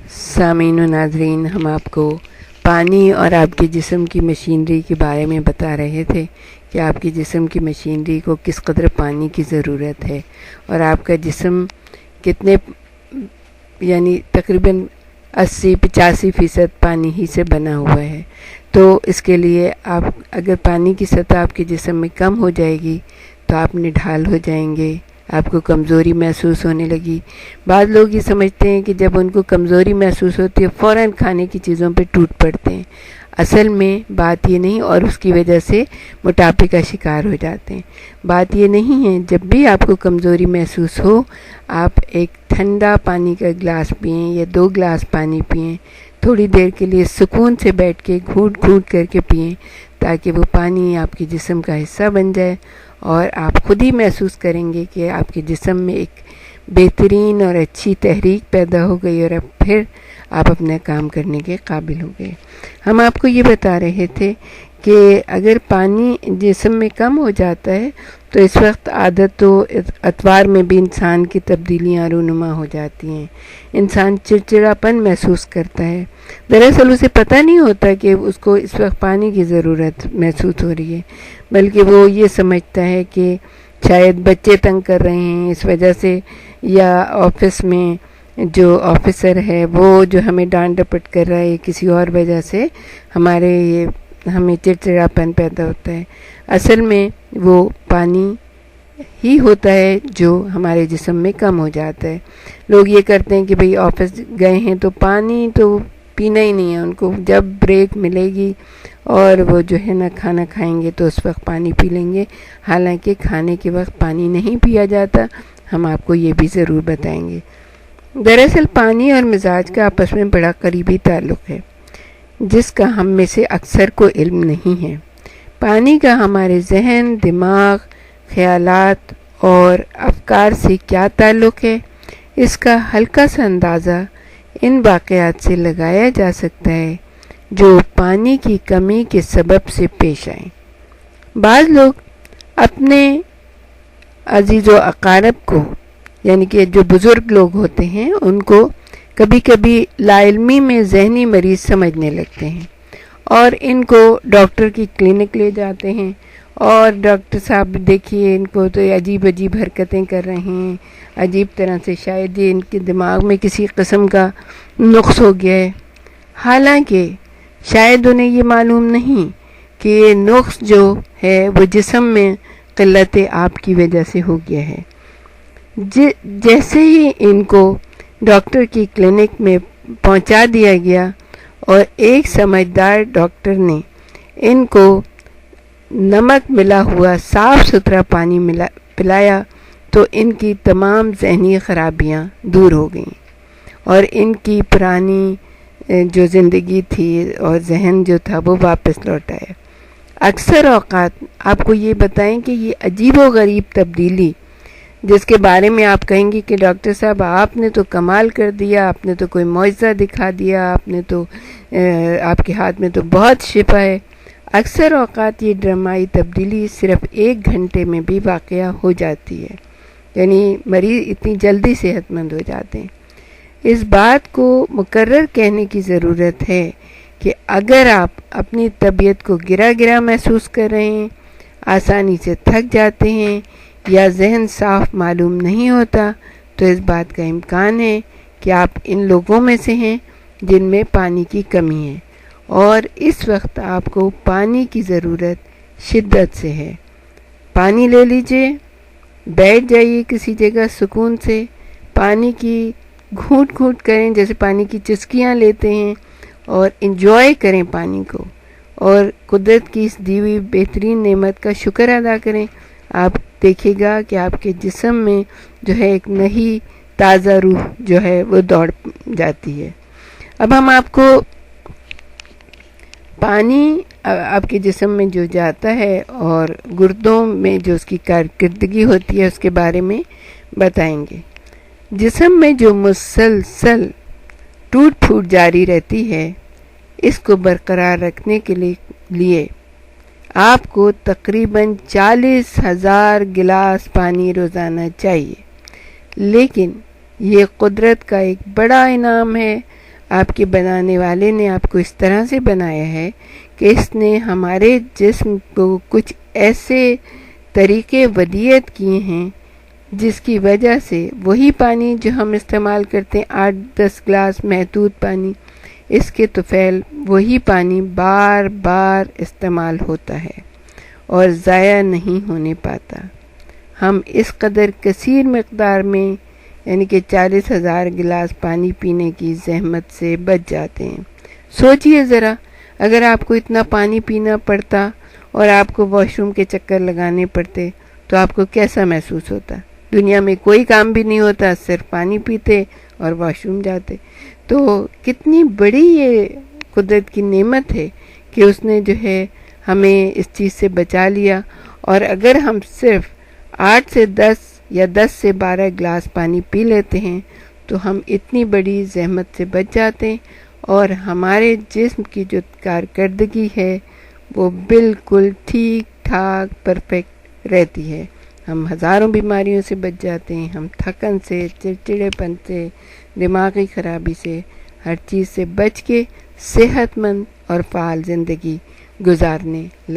سامعین و ناظرین، ہم آپ کو پانی اور آپ کے جسم کی مشینری کے بارے میں بتا رہے تھے کہ آپ کے جسم کی مشینری کو کس قدر پانی کی ضرورت ہے، اور آپ کا جسم کتنے تقریباً 80-85% پانی ہی سے بنا ہوا ہے۔ تو اس کے لیے آپ اگر پانی کی سطح آپ کے جسم میں کم ہو جائے گی تو آپ نڈھال ہو جائیں گے، آپ کو کمزوری محسوس ہونے لگی۔ بعض لوگ یہ سمجھتے ہیں کہ جب ان کو کمزوری محسوس ہوتی ہے فوراً کھانے کی چیزوں پہ ٹوٹ پڑتے ہیں۔ اصل میں بات یہ نہیں، اور اس کی وجہ سے موٹاپے کا شکار ہو جاتے ہیں۔ بات یہ نہیں ہے، جب بھی آپ کو کمزوری محسوس ہو آپ ایک ٹھنڈا پانی کا گلاس پئیں یا 2 گلاس پانی پئیں، تھوڑی دیر کے لیے سکون سے بیٹھ کے گھونٹ گھونٹ کر کے پئیں، تاکہ وہ پانی آپ کے جسم کا حصہ بن جائے، اور آپ خود ہی محسوس کریں گے کہ آپ کے جسم میں ایک بہترین اور اچھی تحریک پیدا ہو گئی، اور اب پھر آپ اپنا کام کرنے کے قابل ہو گئے۔ ہم آپ کو یہ بتا رہے تھے کہ اگر پانی جسم میں کم ہو جاتا ہے تو اس وقت عادت و اطوار میں بھی انسان کی تبدیلیاں رونما ہو جاتی ہیں۔ انسان چڑچڑاپن محسوس کرتا ہے۔ دراصل اسے پتہ نہیں ہوتا کہ اس کو اس وقت پانی کی ضرورت محسوس ہو رہی ہے، بلکہ وہ یہ سمجھتا ہے کہ شاید بچے تنگ کر رہے ہیں اس وجہ سے، یا آفس میں جو آفیسر ہے وہ جو ہمیں ڈانٹ ڈپٹ کر رہا ہے، کسی اور وجہ سے ہمیں چڑچڑاپن پیدا ہوتا ہے۔ اصل میں وہ پانی ہی ہوتا ہے جو ہمارے جسم میں کم ہو جاتا ہے۔ لوگ یہ کرتے ہیں کہ بھئی آفس گئے ہیں تو پانی تو پینا ہی نہیں ہے، ان کو جب بریک ملے گی اور وہ جو ہے نا کھانا کھائیں گے تو اس وقت پانی پی لیں گے، حالانکہ کھانے کے وقت پانی نہیں پیا جاتا۔ ہم آپ کو یہ بھی ضرور بتائیں گے۔ دراصل پانی اور مزاج کا آپس میں بڑا قریبی تعلق ہے، جس کا ہم میں سے اکثر کو علم نہیں ہے۔ پانی کا ہمارے ذہن، دماغ، خیالات اور افکار سے کیا تعلق ہے، اس کا ہلکا سا اندازہ ان واقعات سے لگایا جا سکتا ہے جو پانی کی کمی کے سبب سے پیش آئیں۔ بعض لوگ اپنے عزیز و اقارب کو، یعنی کہ جو بزرگ لوگ ہوتے ہیں، ان کو کبھی کبھی لا علمی میں ذہنی مریض سمجھنے لگتے ہیں، اور ان کو ڈاکٹر کی کلینک لے جاتے ہیں، اور ڈاکٹر صاحب دیکھیے ان کو تو عجیب عجیب حرکتیں کر رہے ہیں، عجیب طرح سے شاید یہ ان کے دماغ میں کسی قسم کا نقص ہو گیا ہے۔ حالانکہ شاید انہیں یہ معلوم نہیں کہ یہ نقص جو ہے وہ جسم میں قلت آب کی وجہ سے ہو گیا ہے۔ جیسے ہی ان کو ڈاکٹر کی کلینک میں پہنچا دیا گیا اور ایک سمجھدار ڈاکٹر نے ان کو نمک ملا ہوا صاف ستھرا پانی پلایا تو ان کی تمام ذہنی خرابیاں دور ہو گئیں، اور ان کی پرانی جو زندگی تھی اور ذہن جو تھا وہ واپس لوٹ آیا۔ اکثر اوقات آپ کو یہ بتائیں کہ یہ عجیب و غریب تبدیلی، جس کے بارے میں آپ کہیں گے کہ ڈاکٹر صاحب آپ نے تو کمال کر دیا، آپ نے تو کوئی معجزہ دکھا دیا، آپ کے ہاتھ میں تو بہت شفا ہے، اکثر اوقات یہ ڈرامائی تبدیلی صرف 1 گھنٹے میں بھی واقع ہو جاتی ہے، یعنی مریض اتنی جلدی صحت مند ہو جاتے ہیں۔ اس بات کو مکرر کہنے کی ضرورت ہے کہ اگر آپ اپنی طبیعت کو گرا گرا محسوس کر رہے ہیں، آسانی سے تھک جاتے ہیں، یا ذہن صاف معلوم نہیں ہوتا، تو اس بات کا امکان ہے کہ آپ ان لوگوں میں سے ہیں جن میں پانی کی کمی ہے، اور اس وقت آپ کو پانی کی ضرورت شدت سے ہے۔ پانی لے لیجئے، بیٹھ جائیے کسی جگہ سکون سے، پانی کی گھونٹ گھونٹ کریں جیسے پانی کی چسکیاں لیتے ہیں، اور انجوائے کریں پانی کو، اور قدرت کی اس دی ہوئی بہترین نعمت کا شکر ادا کریں۔ آپ دیکھے گا کہ آپ کے جسم میں جو ہے ایک نئی تازہ روح جو ہے وہ دوڑ جاتی ہے۔ اب ہم آپ کو پانی آپ کے جسم میں جو جاتا ہے اور گردوں میں جو اس کی کارکردگی ہوتی ہے اس کے بارے میں بتائیں گے۔ جسم میں جو مسلسل ٹوٹ پھوٹ جاری رہتی ہے، اس کو برقرار رکھنے کے لیے آپ کو تقریباً 40,000 گلاس پانی روزانہ چاہیے، لیکن یہ قدرت کا ایک بڑا انعام ہے آپ کے بنانے والے نے آپ کو اس طرح سے بنایا ہے کہ اس نے ہمارے جسم کو کچھ ایسے طریقے ودیعت کیے ہیں جس کی وجہ سے وہی پانی جو ہم استعمال کرتے ہیں 8-10 گلاس محدود پانی، اس کے طفیل وہی پانی بار بار استعمال ہوتا ہے اور ضائع نہیں ہونے پاتا۔ ہم اس قدر کثیر مقدار میں یعنی کہ 40,000 گلاس پانی پینے کی زحمت سے بچ جاتے ہیں۔ سوچئے ذرا، اگر آپ کو اتنا پانی پینا پڑتا اور آپ کو واش روم کے چکر لگانے پڑتے تو آپ کو کیسا محسوس ہوتا؟ دنیا میں کوئی کام بھی نہیں ہوتا، صرف پانی پیتے اور واش روم جاتے۔ تو کتنی بڑی یہ قدرت کی نعمت ہے کہ اس نے جو ہے ہمیں اس چیز سے بچا لیا، اور اگر ہم صرف 8 سے 10 یا 10 سے 12 گلاس پانی پی لیتے ہیں تو ہم اتنی بڑی زحمت سے بچ جاتے ہیں، اور ہمارے جسم کی جو کارکردگی ہے وہ بالکل ٹھیک ٹھاک پرفیکٹ رہتی ہے۔ ہم ہزاروں بیماریوں سے بچ جاتے ہیں، ہم تھکن سے، چڑچڑے پن سے، دماغی خرابی سے، ہر چیز سے بچ کے صحت مند اور فعال زندگی گزارنے